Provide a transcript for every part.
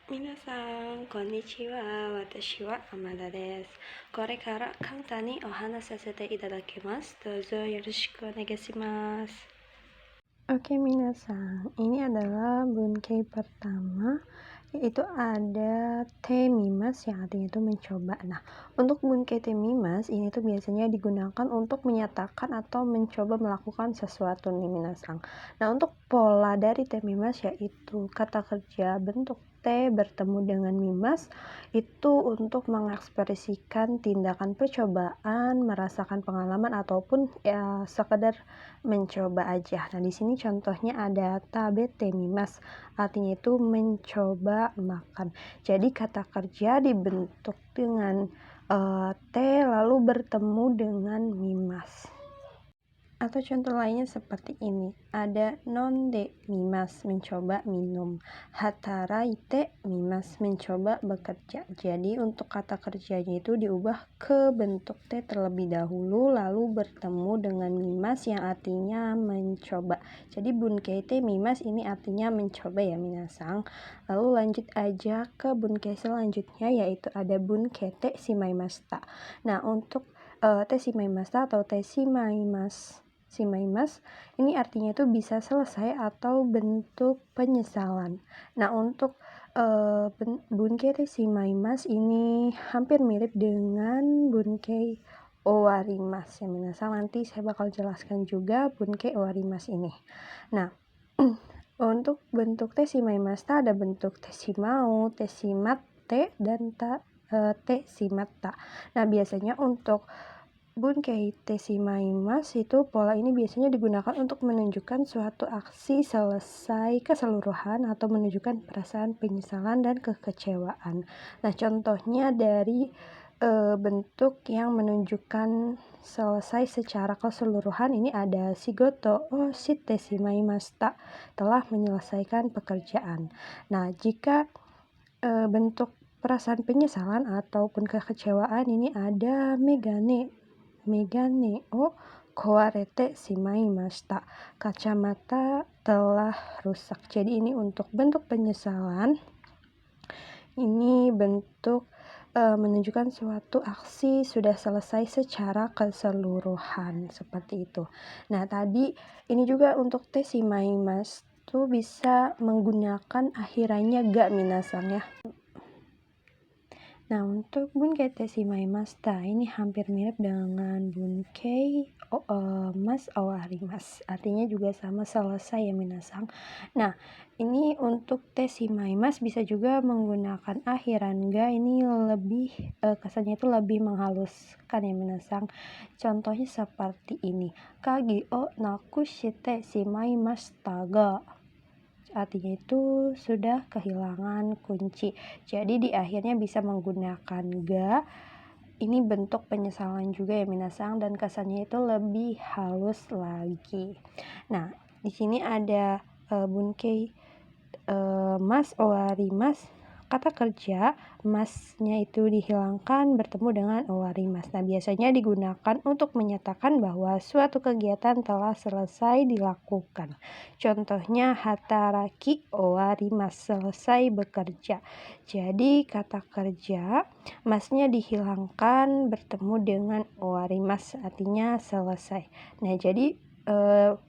Minasan, konnichiwa, watashi wa Amada desu. Kore kara kanta ni ohana sasete itadakimasu. Dozo yoroshiku onegaishimasu. Oke minasan, ini adalah bunkei pertama, yaitu ada temimas yang artinya itu mencoba. Nah, untuk bunkei temimas ini tuh biasanya digunakan untuk menyatakan atau mencoba melakukan sesuatu nih minasan. Nah, untuk pola dari temimas yaitu kata kerja bentuk T bertemu dengan mimas itu untuk mengekspresikan tindakan percobaan, merasakan pengalaman ataupun ya sekedar mencoba aja. Nah, di sini contohnya ada tabete mimas, artinya itu mencoba makan. Jadi kata kerja dibentuk dengan T lalu bertemu dengan mimas. Atau contoh lainnya seperti ini, ada nonde mimas, mencoba minum, hataraite mimas, mencoba bekerja. Jadi untuk kata kerjanya itu diubah ke bentuk T terlebih dahulu lalu bertemu dengan mimas yang artinya mencoba. Jadi bunkei te mimas ini artinya mencoba ya minasang. Lalu lanjut aja ke bunkei selanjutnya yaitu ada bunkei te shimaimashita. Nah, untuk te shimaimashita atau te shimaimas ini artinya itu bisa selesai atau bentuk penyesalan. Nah, untuk bunkei te shimaimas ini hampir mirip dengan bunkei owarimasu ya minasan. Nanti saya bakal jelaskan juga bunkei owarimasu ini. Nah, untuk bentuk te shimaimashita ada bentuk te shimau, te shimatte, dan te shimatta. Nah, biasanya untuk bunkei te shimaimas itu pola ini biasanya digunakan untuk menunjukkan suatu aksi selesai keseluruhan atau menunjukkan perasaan penyesalan dan kekecewaan. Nah, contohnya dari bentuk yang menunjukkan selesai secara keseluruhan ini ada shigoto o shite shimaimashita, telah menyelesaikan pekerjaan. Nah, jika bentuk perasaan penyesalan ataupun kekecewaan ini ada megane o kowarete shimaimashita, kacamata telah rusak. Jadi ini untuk bentuk penyesalan, ini bentuk menunjukkan suatu aksi sudah selesai secara keseluruhan seperti itu. Nah, tadi ini juga untuk te shimaimas tuh bisa menggunakan akhirannya ga minasan ya. Nah, untuk bunkei te shimaimashita ini hampir mirip dengan bunkei mas owarimasu. Artinya juga sama selesai ya minasang. Nah, ini untuk te shimaimas bisa juga menggunakan akhiran ga, ini lebih kesannya itu lebih menghaluskan ya minasang. Contohnya seperti ini. Kagi o nakushite shimaimashita ga. Artinya itu sudah kehilangan kunci. Jadi di akhirnya bisa menggunakan ga. Ini bentuk penyesalan juga ya minasang, dan kesannya itu lebih halus lagi. Nah, di sini ada bunkei mas owarimasu. Kata kerja masnya itu dihilangkan bertemu dengan owarimasu. Nah, biasanya digunakan untuk menyatakan bahwa suatu kegiatan telah selesai dilakukan. Contohnya hataraki owarimasu, selesai bekerja. Jadi kata kerja masnya dihilangkan bertemu dengan owarimasu, artinya selesai. Nah, jadi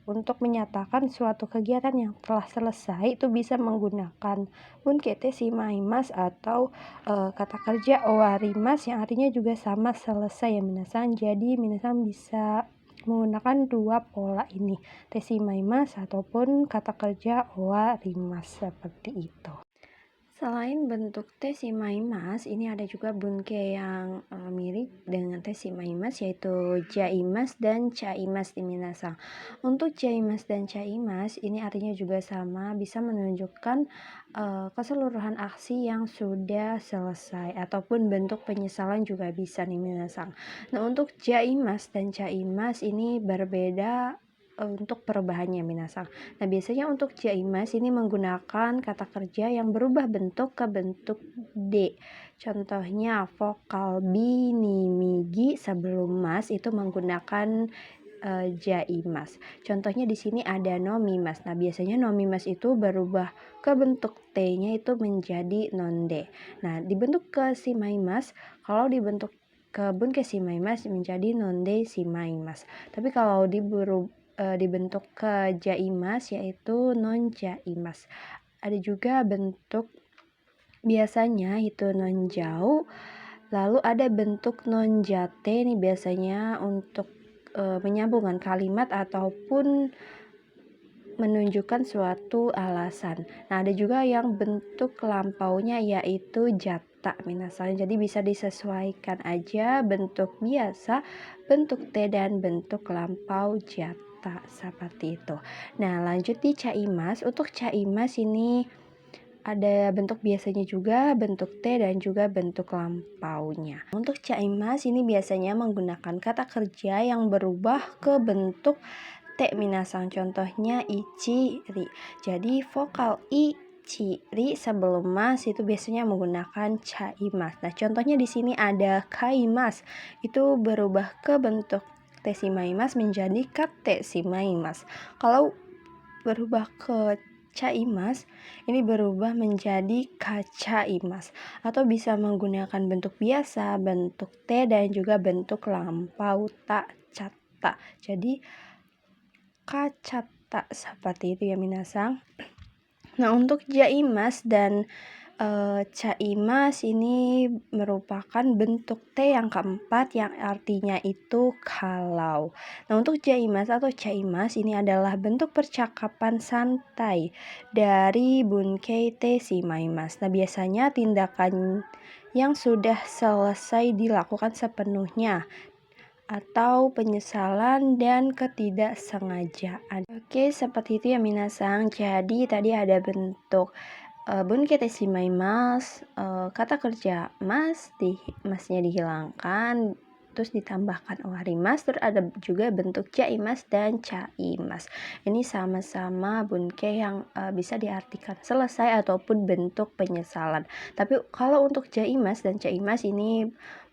untuk menyatakan suatu kegiatan yang telah selesai itu bisa menggunakan bunkei te shimaimas atau kata kerja owarimasu yang artinya juga sama selesai ya minasan. Jadi minasan bisa menggunakan dua pola ini, te shimaimas ataupun kata kerja owarimasu seperti itu. Selain bentuk te shimaimas, ini ada juga bunkei yang mirip dengan te shimaimas yaitu jaimas dan chaimas di minasang. Untuk jaimas dan chaimas ini artinya juga sama, bisa menunjukkan keseluruhan aksi yang sudah selesai ataupun bentuk penyesalan juga bisa nih minasang. Nah, untuk jaimas dan chaimas ini berbeda untuk perubahannya minasang. Nah, biasanya untuk jaimas ini menggunakan kata kerja yang berubah bentuk ke bentuk D. Contohnya vokal bi, ni, mi, gi sebelum mas itu menggunakan jaimas. Contohnya di sini ada nomimas. Nah, biasanya nomimas itu berubah ke bentuk T-nya itu menjadi non-D. Nah, dibentuk ke simaimas, kalau dibentuk ke bunke simaimas menjadi non-D simaimas. Tapi kalau dibentuk ke jaimas yaitu non-jaimas. Ada juga bentuk biasanya itu non-jau, lalu ada bentuk non-jate nih biasanya untuk menyambungkan kalimat ataupun menunjukkan suatu alasan. Nah, ada juga yang bentuk lampaunya yaitu jata minasan. Jadi bisa disesuaikan aja bentuk biasa, bentuk T dan bentuk lampau jata seperti itu. Nah, lanjut di caimas. Untuk caimas ini ada bentuk biasanya juga, bentuk T dan juga bentuk lampaunya. Untuk caimas ini biasanya menggunakan kata kerja yang berubah ke bentuk T minasang, contohnya ichiri. Jadi vokal ichiri sebelum mas itu biasanya menggunakan caimas. Nah, contohnya di sini ada kaimas. Itu berubah ke bentuk T simaimas menjadi kate simaimas. Kalau berubah ke caimas, ini berubah menjadi kacaimas. Atau bisa menggunakan bentuk biasa, bentuk T dan juga bentuk lampau tak cata. Jadi kacata seperti itu ya minasang. Nah, untuk jaimas dan caimas ini merupakan bentuk T yang keempat yang artinya itu kalau. Nah, untuk jaimas atau caimas ini adalah bentuk percakapan santai dari bunkei T simaimas. Nah, biasanya tindakan yang sudah selesai dilakukan sepenuhnya atau penyesalan dan ketidaksengajaan. Oke, seperti itu ya minasang. Jadi tadi ada bentuk bunkete shimaimasu, kata kerja masnya dihilangkan, terus ditambahkan owarimasu, terus ada juga bentuk jaimas dan caimas. Ini sama-sama bunke yang bisa diartikan selesai ataupun bentuk penyesalan. Tapi kalau untuk jaimas dan caimas ini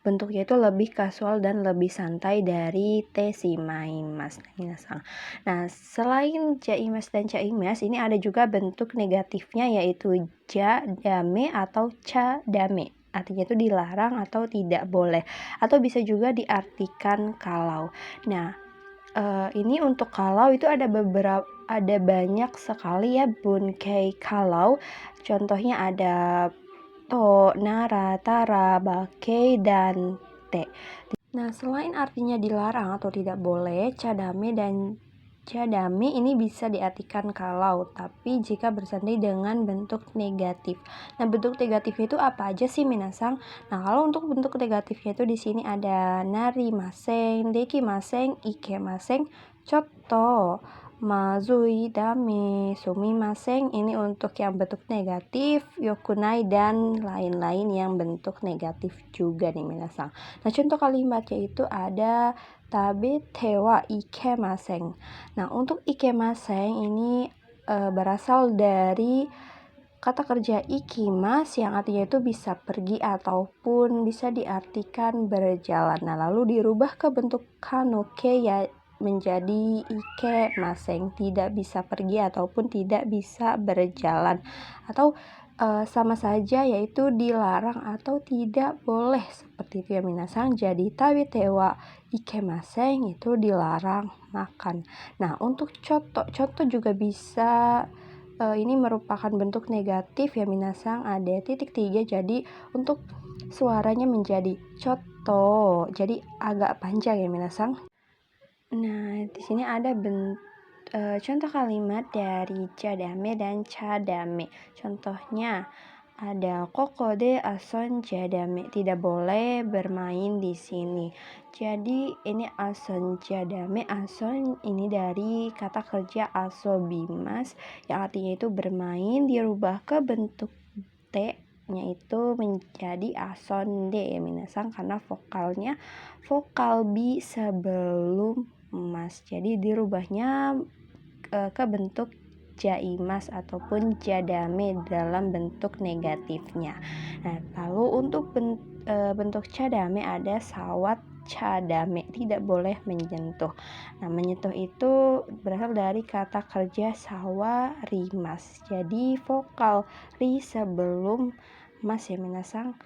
bentuknya itu lebih kasual dan lebih santai dari T simaimas. Nah, selain jaimas dan caimas, ini ada juga bentuk negatifnya yaitu jadame atau cadame. Artinya itu dilarang atau tidak boleh. Atau bisa juga diartikan kalau. Nah, ini untuk kalau itu ada banyak sekali ya bunkei kalau. Contohnya ada to, nara, tara, bakei, dan te. Nah, selain artinya dilarang atau tidak boleh, cadame dan cadame ini bisa diartikan kalau, tapi jika bersanding dengan bentuk negatif. Nah, bentuk negatifnya itu apa aja sih minasang? Nah, kalau untuk bentuk negatifnya itu di sini ada nari maseng, deki maseng, ike maseng, coto, mazui, dame, sumimasen. Ini untuk yang bentuk negatif, yokunai, dan lain-lain yang bentuk negatif juga nih minasang. Nah, contoh kalimatnya itu ada tabe tewa ikemasen. Nah, untuk ikemasen ini berasal dari kata kerja ikimas yang artinya itu bisa pergi ataupun bisa diartikan berjalan. Nah, lalu dirubah ke bentuk kanoke ya menjadi ike maseng, tidak bisa pergi ataupun tidak bisa berjalan, atau sama saja yaitu dilarang atau tidak boleh seperti itu ya minasang. Jadi tabi tewa ike maseng itu dilarang makan. Nah, untuk contoh juga bisa ini merupakan bentuk negatif ya minasang, ada titik 3, jadi untuk suaranya menjadi coto, jadi agak panjang ya minasang. Nah, di sini ada contoh kalimat dari jadame dan cadame. Contohnya ada kokode ason jadame, tidak boleh bermain di sini. Jadi ini ason jadame, ason ini dari kata kerja asobimas yang artinya itu bermain, dirubah ke bentuk T nya itu menjadi ason D ya minasang, karena vokalnya vokal B sebelum mas, jadi dirubahnya ke bentuk jaimas ataupun jadame dalam bentuk negatifnya. Nah, lalu untuk bentuk cadame ada sawat cadame, tidak boleh menyentuh. Nah, menyentuh itu berasal dari kata kerja sawa rimas. Jadi vokal ri sebelum mas ya minasang.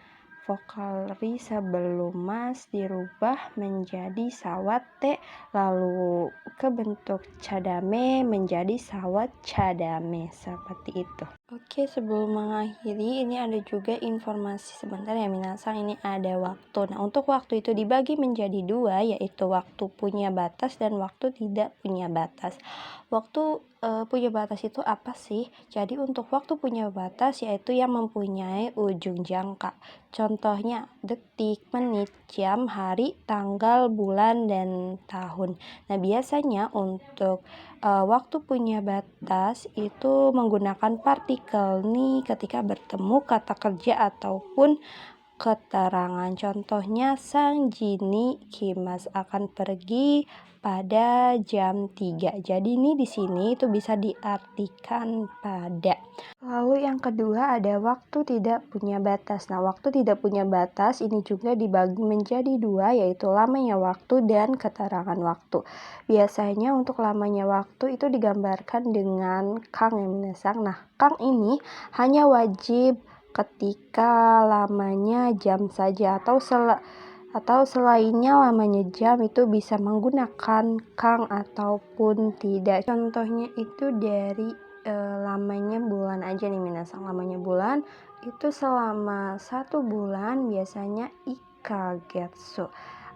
Vokal ri sebelum mas dirubah menjadi sawat te, lalu ke bentuk cadame menjadi sawat cadame, seperti itu. Oke, sebelum mengakhiri ini ada juga informasi sebentar ya minasang. Ini ada waktu. Nah, untuk waktu itu dibagi menjadi dua, yaitu waktu punya batas dan waktu tidak punya batas. Waktu punya batas itu apa sih? Jadi untuk waktu punya batas yaitu yang mempunyai ujung jangka. Contohnya detik, menit, jam, hari, tanggal, bulan, dan tahun. Nah, biasanya untuk waktu punya batas itu menggunakan partikel nih ketika bertemu kata kerja ataupun keterangan. Contohnya, Sang Jini Kimas akan pergi pada jam 3. Jadi ini di sini itu bisa diartikan pada. Lalu yang kedua ada waktu tidak punya batas. Nah, waktu tidak punya batas ini juga dibagi menjadi dua, yaitu lamanya waktu dan keterangan waktu. Biasanya untuk lamanya waktu itu digambarkan dengan kang ya minasang. Nah, kang ini hanya wajib ketika lamanya jam saja, atau selainnya lamanya jam itu bisa menggunakan kang ataupun tidak. Contohnya itu dari lamanya bulan aja nih minasang. Lamanya bulan itu selama 1 bulan biasanya ikagetsu,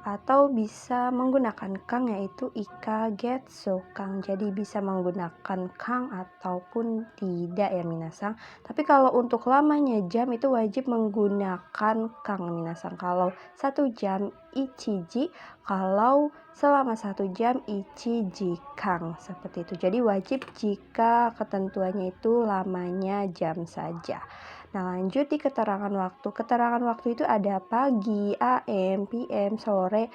atau bisa menggunakan kang yaitu ikagetsu kang. Jadi bisa menggunakan kang ataupun tidak ya minasang. Tapi kalau untuk lamanya jam itu wajib menggunakan kang minasang. Kalau 1 jam ichiji, kalau selama 1 jam ichiji kang, seperti itu. Jadi wajib jika ketentuannya itu lamanya jam saja. Nah, lanjut di keterangan waktu. Keterangan waktu itu ada pagi, AM, PM, sore,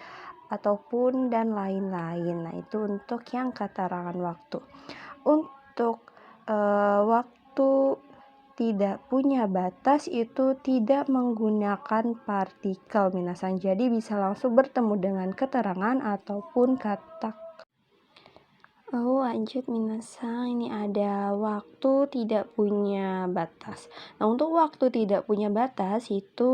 ataupun dan lain-lain. Nah, itu untuk yang keterangan waktu. Untuk waktu tidak punya batas itu tidak menggunakan partikel minasang. Jadi bisa langsung bertemu dengan keterangan ataupun kata. Lalu lanjut minasang, ini ada waktu tidak punya batas. Nah, untuk waktu tidak punya batas itu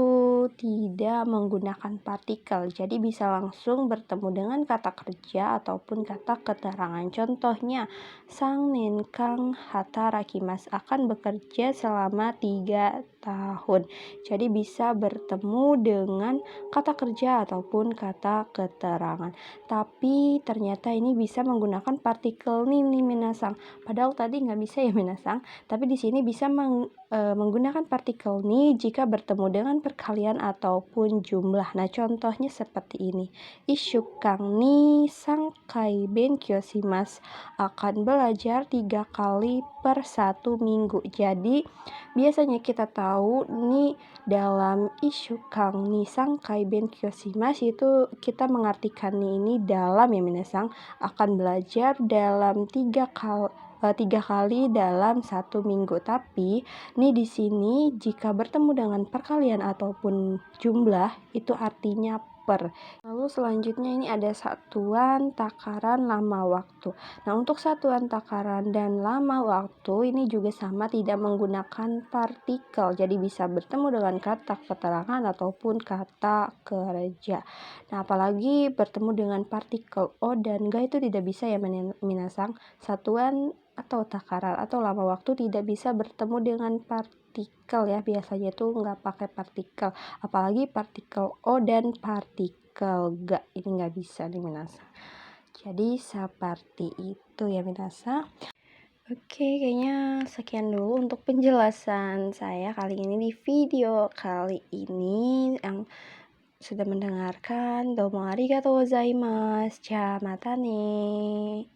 tidak menggunakan partikel. Jadi bisa langsung bertemu dengan kata kerja ataupun kata keterangan. Contohnya, Sang Ninkang Hatarakimas akan bekerja selama 3 tahun. Jadi bisa bertemu dengan kata kerja ataupun kata keterangan. Tapi ternyata ini bisa menggunakan partikel nih minasang. Padahal tadi nggak bisa ya minasang. Tapi di sini bisa menggunakan partikel nih jika bertemu dengan perkalian ataupun jumlah. Nah, contohnya seperti ini. Ishukang ni sangkai benkyo shimasu, akan belajar 3 kali per 1 minggu. Jadi biasanya kita tahu nih dalam ishukang ni sangkai benkyo shimasu itu kita mengartikan ini dalam ya minasang, akan belajar dalam 3 kali dalam 1 minggu. Tapi nih di sini jika bertemu dengan perkalian ataupun jumlah itu artinya per. Lalu selanjutnya ini ada satuan takaran lama waktu. Nah, untuk satuan takaran dan lama waktu ini juga sama, tidak menggunakan partikel. Jadi bisa bertemu dengan kata keterangan ataupun kata kerja. Nah, apalagi bertemu dengan partikel o dan ga itu tidak bisa ya minasang. Satuan atau takaran atau lama waktu tidak bisa bertemu dengan partikel ya, biasanya itu nggak pakai partikel, apalagi partikel o dan partikel ga, ini nggak bisa nih minasang. Jadi seperti itu ya minasang. Oke, kayaknya sekian dulu untuk penjelasan saya kali ini di video kali ini. Yang sudah mendengarkan, domo arigatou gozaimasu. Ja, mata nih.